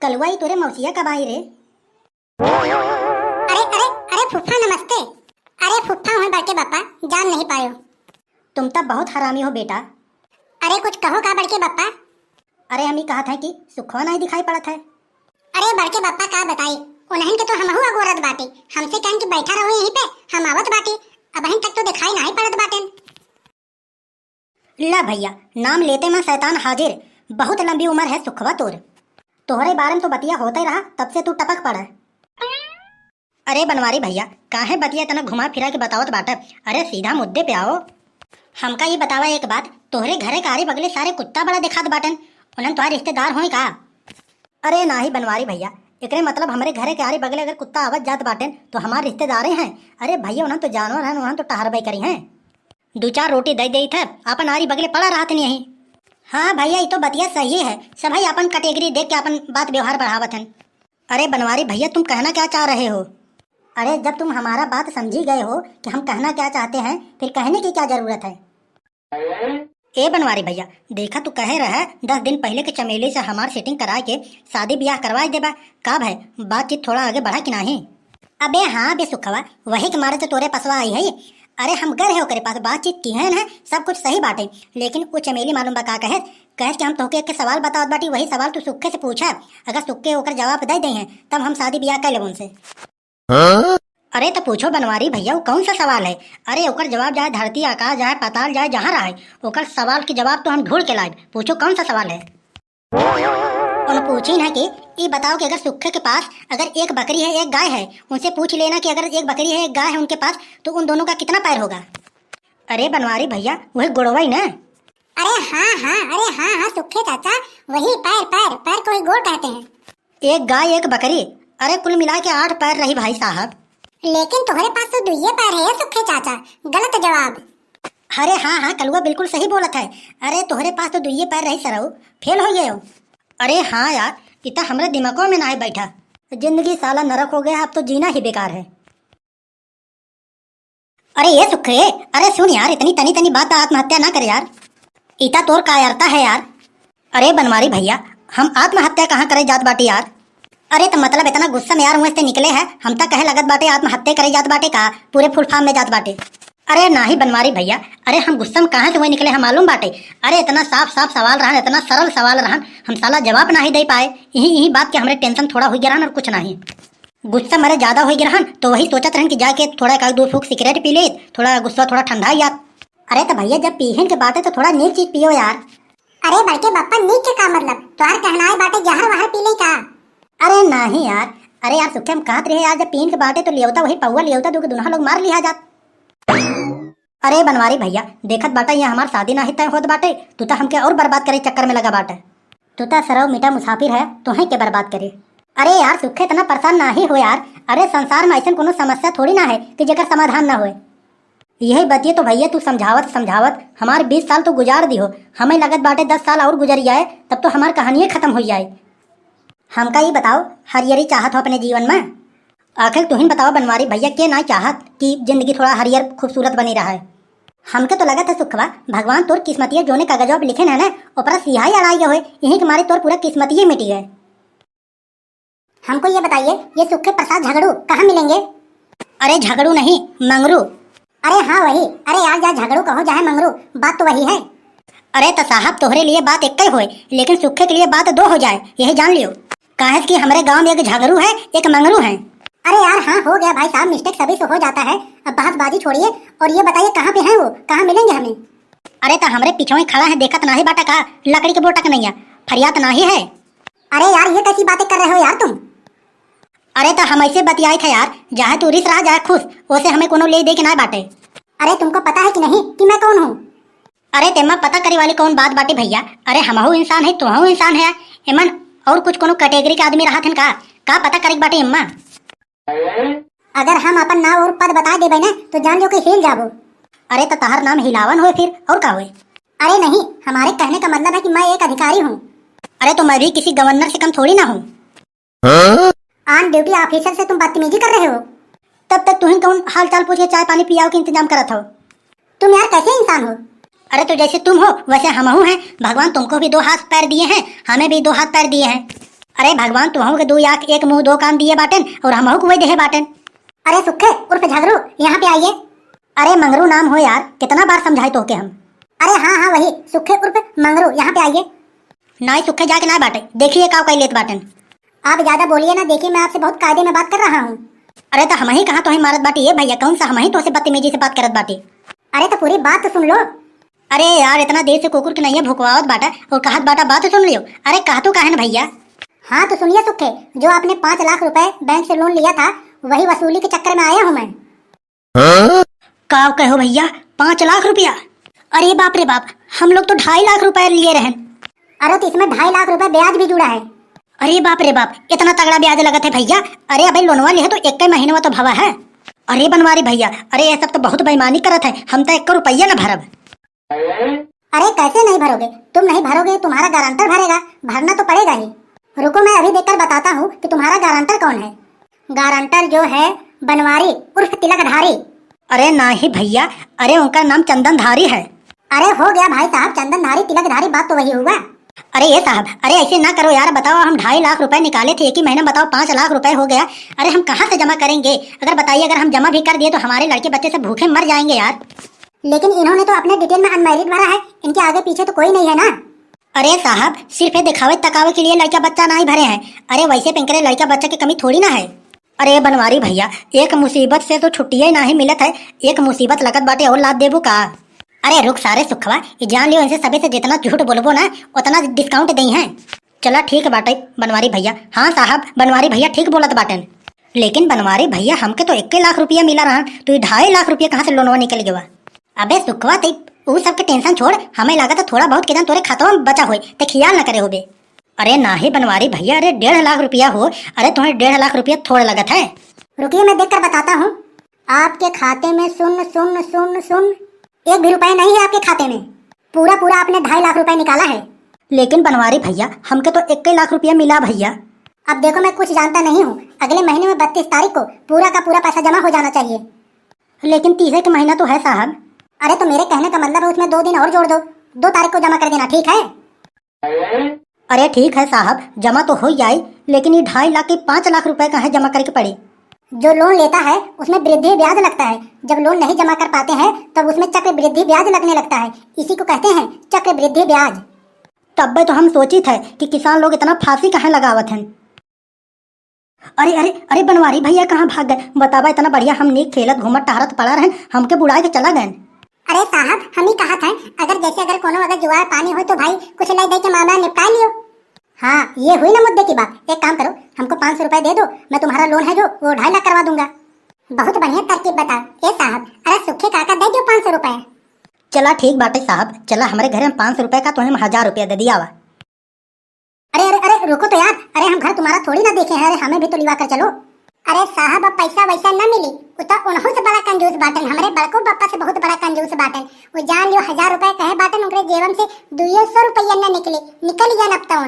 कलुआ तोरे मौसिया कब आई रे? अरे अरे अरे फुफ्फा नमस्ते। अरे फुफ्फा हूँ बड़के बापा, जान नहीं पायो। तुम तब बहुत हरामी हो बेटा। अरे कुछ कहो का बड़के बापा। अरे हम ही कहा था कि सुखवा नहीं दिखाई पड़त है। अरे बड़के बापा का बताई, उन्हन के तो हमहू अगोरत बाटे, हमसे कहन कि बैठा रहो यहीं पे, हम आवत बाटे, अबहिन तक तो दिखाई नहीं पड़त बाटेन। ला भैया, नाम लेते में शैतान हाजिर। बहुत लंबी उम्र है सुखवा तोहरे बारे में तो बतिया होता ही रहा, तब से तू टपक पड़ा। अरे बनवारी भैया, काहे बतिया तना घुमा फिरा के बतावत बाटे? अरे सीधा मुद्दे पे आओ। हमका ये बतावा एक बात, तोहरे घरे कारी बगले सारे कुत्ता बड़ा दिखात बाटन, उन्हन तुम्हारे रिश्तेदार होई का? अरे नाही बनवारी भैया, एकरे मतलब हमारे घरे के आरे बगले अगर कुत्ता आवत जात बाटेन तो हमारे रिश्तेदार हैं। अरे भैया उन्हन तो जानवर हैं, उन्हन तो टहरबई करी हैं। दो चार रोटी दे थे, अपन आरी बगले पड़ा रहत नहीं। हाँ भैया, ये तो बतिया सही है, सब भाई अपन कैटेगरी देख के अपन बात व्यवहार बढ़ावत हैं। अरे बनवारी भैया, तुम कहना क्या चाह रहे हो? अरे जब तुम हमारा बात समझी गए हो कि हम कहना क्या चाहते हैं, फिर कहने की क्या जरूरत है? ए बनवारी भैया, देखा तू कहे रहा 10 दिन पहले के चमेली से हमार सेटिंग करा के शादी ब्याह करवा देबा, का भाई बातचीत थोड़ा आगे बढ़ा कि नहीं? अबे हाँ बे सुखवा, वही के मारे तो तोरे पसवा आई है। अरे हम गए है ओकरे पास, बातचीत की है ना, सब कुछ सही बाटे, लेकिन वो चमेली मालूम बा का कहे कि हम तोहके एक सवाल बतावत बाटी, वही सवाल तू सुक्के से पूछा, अगर सुक्के होकर जवाब दे दे तब हम शादी ब्याह कर लेब उनसे। अरे तो पूछो बनवारी भैया, वो कौन सा सवाल है? अरे ओकर जवाब जाए धरती आकाश जाए पाताल जाए जहाँ रहे, ओकर सवाल के जवाब तो हम ढूंढ के लाए। पूछो कौन सा सवाल है? उन्हें पूछी ना कि ये बताओ कि अगर सुखे के पास अगर एक बकरी है एक गाय है, उनसे पूछ लेना कि अगर एक बकरी है एक गाय है उनके पास, तो उन दोनों का कितना पैर होगा? अरे बनवारी भैया, वही गुड़वा ही ना? अरे हाँ सुखे चाचा, वही पैर पैर पैर को ही गोड़ कहते हैं। एक गाय एक बकरी, अरे कुल मिला के 8 पैर रही भाई साहब। लेकिन तुम्हारे पास तो 2 पैर है सुखे चाचा, गलत जवाब। अरे हाँ कलुआ बिल्कुल सही बोलत है। अरे तुम्हारे पास तो 2 पैर रही सरऊ, फेल हो गए हो। अरे हाँ यार, इतना हमारे दिमागों में ना है बैठा, जिंदगी साला नरक हो गया, अब तो जीना ही बेकार है। अरे ये सुखे, अरे सुन यार, इतनी तनी तनी बात आत्महत्या ना कर यार, इतना तोर कायरता है यार। अरे बनवारी भैया, हम आत्महत्या कहाँ करे जात बाटे यार? अरे तो मतलब इतना गुस्सा में यार मुँह से निकले है, हम तक कहे लगत बाटे आत्महत्या करे जात बाटे का, पूरे फुल फॉर्म में जात बाटे। अरे नाही बनवारी भैया, अरे हम गुस्सा में कहाँ से वही निकले हम मालूम बाटे? अरे इतना साफ साफ सवाल रहन, इतना सरल सवाल रहन, हम साला जवाब नहीं दे पाए, यही बात के हमारे टेंशन थोड़ा हो गया रहन और कुछ नहीं। गुस्सा मेरे ज्यादा हो गया रहन तो वही सोचत रहन कि जाके थोड़ा एक 2 फूक सिगरेट पी ले, थोड़ा गुस्सा थोड़ा ठंडा यार। अरे तो भैया जब पीहन के बाटे तो थोड़ा नीच चीज पियो यार। अरे बड़के बापा, नीच का मतलब तुम्हारा कहना है बाटे जहर वहर पी ले का? अरे नहीं यार, अरे यार सुखे हम कहत रहे यार, जब पीन के बाटे तो लियोता वही पौवा लियोता दो दुनहा लोग मार लिया जात। अरे बनवारी भैया, देखत बाटा ये हमार शादी ना ही तय होत बाटे, तू तो हमके और बर्बाद करे चक्कर में लगा बाटे। तू तो सरव मीठा मुसाफिर है, तुम्हें के बर्बाद करे। अरे यार सुखे इतना परेशान ना ही हो यार, अरे संसार में ऐसा कोनो समस्या थोड़ी ना है कि जेकर समाधान ना होए। यही बतिए तो भैया तू समझावत हमारे 20 साल तो गुजार दी हो, हमें लगत बाटे 10 साल और गुजर जाए तब तो हमारी कहानी खत्म हो जाए। हमका ये बताओ, हरियरी चाहत हो अपने जीवन में? आखिर तुहिन बताओ बनवारी भैया, के ना चाहत कि जिंदगी थोड़ा हरियर खूबसूरत बनी रहा है? हमके तो लगत है सुखवा, भगवान तोर किस्मतिये जोने कागजवा लिखे है ना, ऊपर सिहाई अड़ाई हुए, यही के मारे तोर पूरा किस्मतिये मिटी गए। हमको ये बताइए, ये सुखे प्रसाद झगड़ू कहाँ मिलेंगे? अरे झगड़ू नहीं, मंगरू। अरे हाँ वही, अरे यार जहाँ झगड़ू कहो चाहे मंगरू, बात तो वही है। अरे तो साहब तोहरे लिए बात एक ही होए, लेकिन सुखे के लिए बात 2 हो जाए, यही जान लियो। काहे कि हमारे गांव में एक झगड़ू है एक मंगरू है। अरे यार हाँ हो गया भाई साहब, मिस्टेक सभी से हो जाता है, अब बहसबाजी छोड़िए और ये बताइए कहाँ पे है वो, कहाँ मिलेंगे हमें? अरे तो हमारे पीछे खड़ा है, देखत नहीं बाटा का, लकड़ी के बोटक नहीं है, फरियाद नहीं है। अरे यार ये कैसी बातें कर रहे हो यार तुम? अरे तो हम ऐसे बतियाए थे यार, चाहे तू रिस रहा जाए खुश, वैसे हमें कोनो ले दे के ना बाटे। अरे तुमको पता है कि नहीं कि मैं कौन हूँ? अरे तेमा पता करी वाली कौन बात बाटे भैया? अरे हमहू इंसान है तुहू इंसान है, एमन और कुछ कोनो कैटेगरी के आदमी रहा थे का पता करे बाटे अम्मा? अगर हम अपन नाम और पद बता देबे ना तो जान लो कि हिल जाबो। अरे तो तहर नाम हिलावन हो फिर और का हुए? अरे नहीं, हमारे कहने का मतलब है कि मैं एक अधिकारी हूँ। अरे तो मैं भी किसी गवर्नर से कम थोड़ी ना हूँ। ऑन ड्यूटी ऑफिसर से तुम बदतमीजी कर रहे हो। तब तक तुम कौन हाल चाल पूछ के चाय पानी पियाओ के इंतजाम करत हो? तुम यार कैसे इंसान हो? अरे तो जैसे तुम हो वैसे हमहू हैं, भगवान तुमको भी 2 हाथ पैर दिए हैं, हमें भी 2 हाथ पैर दिए हैं। अरे भगवान, तुहू के दो आँख एक मुंह दो कान दिए बाटन और हमहू को वही देहे बाटन। अरे सुखे उर्फ झगड़ू, यहाँ पे आइए। अरे मंगरू नाम हो यार, कितना बार समझाए तो के हम। अरे हाँ हाँ वही सुखे उर्फ मंगरू, यहाँ पे आइए। नाई सुखे जाके ना बाटे, देखिए का कई लेत बाटन। आप ज्यादा बोलिए ना, देखिए मैं आपसे बहुत कायदे में बात कर रहा हूँ। अरे तो हम ही कहा तो ही मारत बाटी ये भैया, कौन सा हम ही तो से बदतमीजी से बात करत बाटी। अरे तो पूरी बात तो सुन लो। अरे यार, इतना देर से कुकुर के नहीं भुकवावत बाटा और कहत बाटा बात सुन लियो। अरे कहा तो काहे न भैया। हाँ तो सुनिए सुखे, जो आपने 5 लाख रुपए बैंक से लोन लिया था वही वसूली के चक्कर में आया हूँ मैं। का कहो भैया, 5 लाख रुपया? अरे बाप रे बाप, हम लोग तो 2.5 लाख रुपए लिए रहन। अरे तो इसमें 2.5 लाख रुपए ब्याज भी जुड़ा है। अरे बाप रे बाप, इतना तगड़ा ब्याज लगत है भैया। अरे अबे लोनवा लिया तो 1 महीने में तो भवा है। अरे बनवारी भैया, अरे ये सब तो बहुत बेईमानी करत है, हम तो 1 रुपया न भरब। अरे कैसे नहीं भरोगे, तुम नहीं भरोगे तुम्हारा गारंटर भरेगा, भरना तो पड़ेगा ही। रुको मैं अभी देखकर बताता हूँ कि तुम्हारा गारंटर कौन है। गारंटर जो है बनवारी उर्फ तिलकधारी। अरे नहीं भैया, अरे उनका नाम चंदनधारी है। अरे हो गया भाई साहब, चंदनधारी तिलकधारी, बात तो वही हुआ। अरे ये साहब, अरे ऐसे ना करो यार। बताओ, हम 2.5 लाख रुपए निकाले थे 1 ही महीने, बताओ 5 लाख रुपए हो गया। अरे हम कहाँ से जमा करेंगे? अगर बताइए, अगर हम जमा भी कर दिए तो हमारे लड़के बच्चे सब भूखे मर जाएंगे यार। लेकिन इन्होंने तो अपने डिटेल में अनमैरिड भरा है, इनके आगे पीछे तो कोई नहीं है ना। अरे साहब, सिर्फ ये दिखावे तकावे के लिए लड़का बच्चा नहीं भरे हैं। अरे वैसे पिंकरे लड़का बच्चा की कमी थोड़ी ना है। अरे बनवारी भैया, एक मुसीबत से तो छुट्टी ही नहीं मिलत है, एक मुसीबत लगत बाटे और लाद देबू का। अरे रुक सारे सुखवा, ये जान लियो इनसे सबे से जितना झूठ बोलबो ना उतना डिस्काउंट दई है। चला ठीक बाटे बनवारी भैया। हाँ साहब, बनवारी भैया ठीक बोलत बाटन। लेकिन बनवारी भैया, हमके तो 1 लाख रुपया मिला रहा, तो 2.5 लाख रुपया कहाँ से लोनवा निकल गया? अबे सुखवा, ते वो सबके टेंशन छोड़, हमें लागत थोड़ा बहुत किधर तोरे खातवा में बचा होए ते ख्याल न करे होबे। अरे ना ही बनवारी भैया, अरे 1.5 लाख रुपया हो। अरे तुम्हें 1.5 लाख रुपया थोड़ा लगत है। रुकिए मैं देखकर बताता हूँ। आपके खाते में सुन सुन सुन सुन 1 भी रुपया नहीं है आपके खाते में। पूरा पूरा आपने 2.5 लाख रुपए निकाला है। लेकिन बनवारी भैया, हमके तो 1 लाख रुपया मिला भैया। अब देखो मैं कुछ जानता नहीं हूँ, अगले महीने में 32 तारीख को पूरा का पूरा पैसा जमा हो जाना चाहिए। लेकिन 30 का महीना तो है साहब। अरे तो मेरे कहने का मतलब है उसमें 2 दिन और जोड़ दो, 2 तारीख को जमा कर देना, ठीक है? अरे ठीक है साहब, जमा तो हो जाए, लेकिन ये 2.5 लाख के 5 लाख रुपए का है जमा करके पड़े। जो लोन लेता है उसमें वृद्धि ब्याज लगता है, जब लोन नहीं जमा कर पाते हैं तब उसमें चक्र वृद्धि ब्याज लगने लगता है, इसी को कहते हैं चक्र वृद्धि ब्याज। तब तो हम सोची थे कि किसान लोग इतना फांसी कहाँ लगावत हैं। अरे अरे अरे बनवारी भैया कहाँ भाग गए? बतावा, इतना बढ़िया हम नीक खेलत घूमत टहरत पड़ा रहे, हमके बुढ़ाए के चला गए। अरे साहब, हम ही कहा था अगर कोनो अगर जुआर पानी हो तो भाई कुछ लाई दे के मामला निपटा लियो। हाँ ये हुई ना मुद्दे की बात। एक काम करो, हमको 500 रुपए दे दो, मैं तुम्हारा लोन है जो वो 2.5 लाख करवा दूंगा। बहुत बढ़िया तरकीब बता। ए साहब, अरे सुखे काका दे दो 500 रुपए। चला ठीक बाटे साहब, चला हमारे घर में 500 रुपए का तुम्हें 1000 रुपया दे दिया। अरे अरे अरे रुको तो यार, अरे हम घर तुम्हारा थोड़ी ना देखे हैं, अरे हमें भी तो लिवा कर चलो। अरे साहब, अब पैसा वैसा न मिली, उता उन्हों से बड़ा कंजूस बाटन, हमारे बड़को बापा से बहुत बड़ा कंजूस बाटन। वो जान लियो 1000 रुपए कहे बाटन, उनके जेबम से 200 रुपया न निकल गया अब तो।